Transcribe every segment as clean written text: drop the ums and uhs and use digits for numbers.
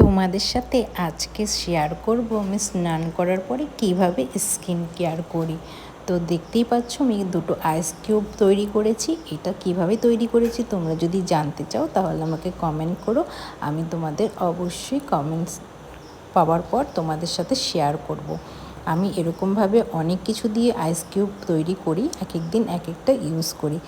তোমাদের সাথে আজকে শেয়ার করব আমি স্নান করার পরে কিভাবে স্কিন কেয়ার করি। তো দেখতেই পাচ্ছ আমি দুটো আইস কিউব তৈরি করেছি। এটা কিভাবে তৈরি করেছি তোমরা যদি জানতে চাও তাহলে আমাকে কমেন্ট করো। আমি তোমাদের অবশ্যই কমেন্টস পাওয়ার পর তোমাদের সাথে শেয়ার করব। আমি এরকমভাবে অনেক কিছু দিয়ে আইস কিউব তৈরি করি, এক এক দিন এক একটা ইউজ করি।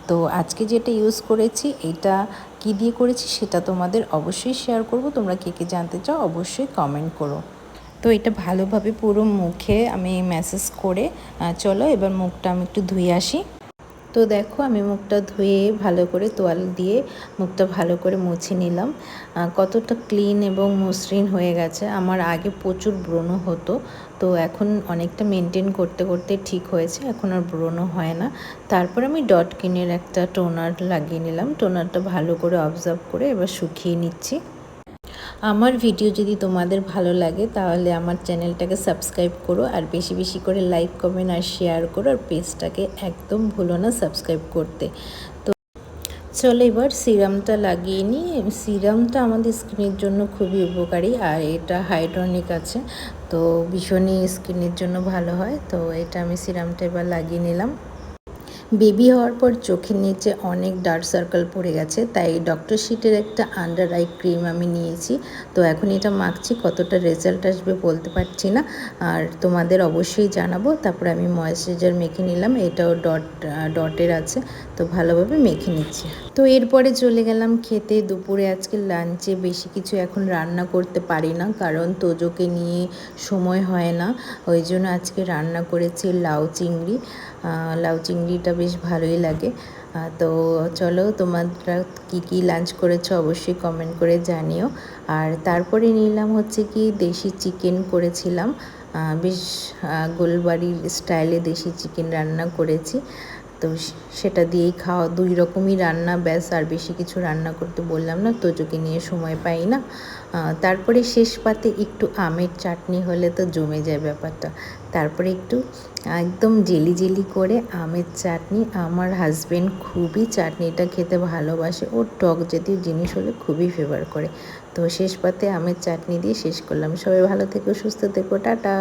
তো আজকে যেটা ইউজ করেছি এটা কি দিয়ে করেছি সেটা তোমাদের অবশ্যই শেয়ার করব। তোমরা কে কে জানতে চাও অবশ্যই কমেন্ট করো। তো এটা ভালোভাবে পুরো মুখে আমি ম্যাসেজ করে চলো এবার মুখটা আমি একটু ধুয়ে আসি। তো দেখো আমি মুখটা ধুয়ে ভালো করে তোয়াল দিয়ে মুখটা ভালো করে মুছে নিলাম। কতটা ক্লিন এবং মসৃণ হয়ে গেছে। আমার আগে প্রচুর ব্রণ হতো, তো এখন অনেকটা মেনটেন করতে করতে ঠিক হয়েছে, এখন আর ব্রণ হয় না। তারপর আমি ডটকিনের একটা টোনার লাগিয়ে নিলাম। টোনারটা ভালো করে অবজার্ভ করে এবার শুকিয়ে নিচ্ছি। আমার ভিডিও যদি তোমাদের ভালো লাগে তাহলে আমার চ্যানেলটাকে সাবস্ক্রাইব করো, আর বেশি বেশি করে লাইক কমেন্ট আর শেয়ার করো, আর পেজটাকে একদম ভুলো না সাবস্ক্রাইব করতে। তো চলো এবার সিরামটা লাগিয়ে নিই। সিরামটা আমাদের স্কিনের জন্য খুবই উপকারী, আর এটা হাইড্রোনিক আছে, তো ভীষণই স্কিনের জন্য ভালো হয়। তো এটা আমি সিরামটা এবার লাগিয়ে নিলাম। বেবি হওয়ার পর চোখের নিচে অনেক ডার্ক সার্কেল পড়ে গেছে, তাই ডক্টর শিটের একটা আন্ডার আই ক্রিম আমি নিয়েছি। তো এখন এটা মাখছি, কতটা রেজাল্ট আসবে বলতে পারছি না, আর তোমাদের অবশ্যই জানাবো। তারপরে আমি ময়েশ্চারাইজার মেখে নিলাম, এটাও ডটের আছে, তো ভালোভাবে মেখে নিচ্ছি। তো এরপরে চলে গেলাম খেতে। দুপুরে আজকে লাঞ্চে বেশি কিছু এখন রান্না করতে পারি না, কারণ তোজোকে নিয়ে সময় হয় না। ওই জন্য আজকে রান্না করেছি লাউ চিংড়ি। লাউ চিংড়িটা বেশ ভালোই লাগে। তো চলো তোমরা কি কি লাঞ্চ করেছো অবশ্যই কমেন্ট করে জানিও। আর তারপরে নিলাম হচ্ছে কি দেশি চিকেন করেছিলাম, বেশ গোলবাড়ির স্টাইলে দেশি চিকেন রান্না করেছি। তো সেটা দিয়েই খাওয়া, দুই রকমই রান্না, ব্যাস আর বেশি কিছু রান্না করতে বললাম না, তোজোকে নিয়ে সময় পাই না। তারপরে শেষ পাতে একটু আমের চাটনি হলে তো জমে যায় ব্যাপারটা। তারপরে একটু একদম জেলি জেলি করে আমের চাটনি। আমার হাজব্যান্ড খুবই চাটনিটা খেতে ভালোবাসে, ওর টক জাতীয় জিনিস হলে খুবই ফেভার করে। তো শেষ পাতে আমের চাটনি দিয়ে শেষ করলাম। সবাই ভালো থেকো, সুস্থ থেকো, টাটা।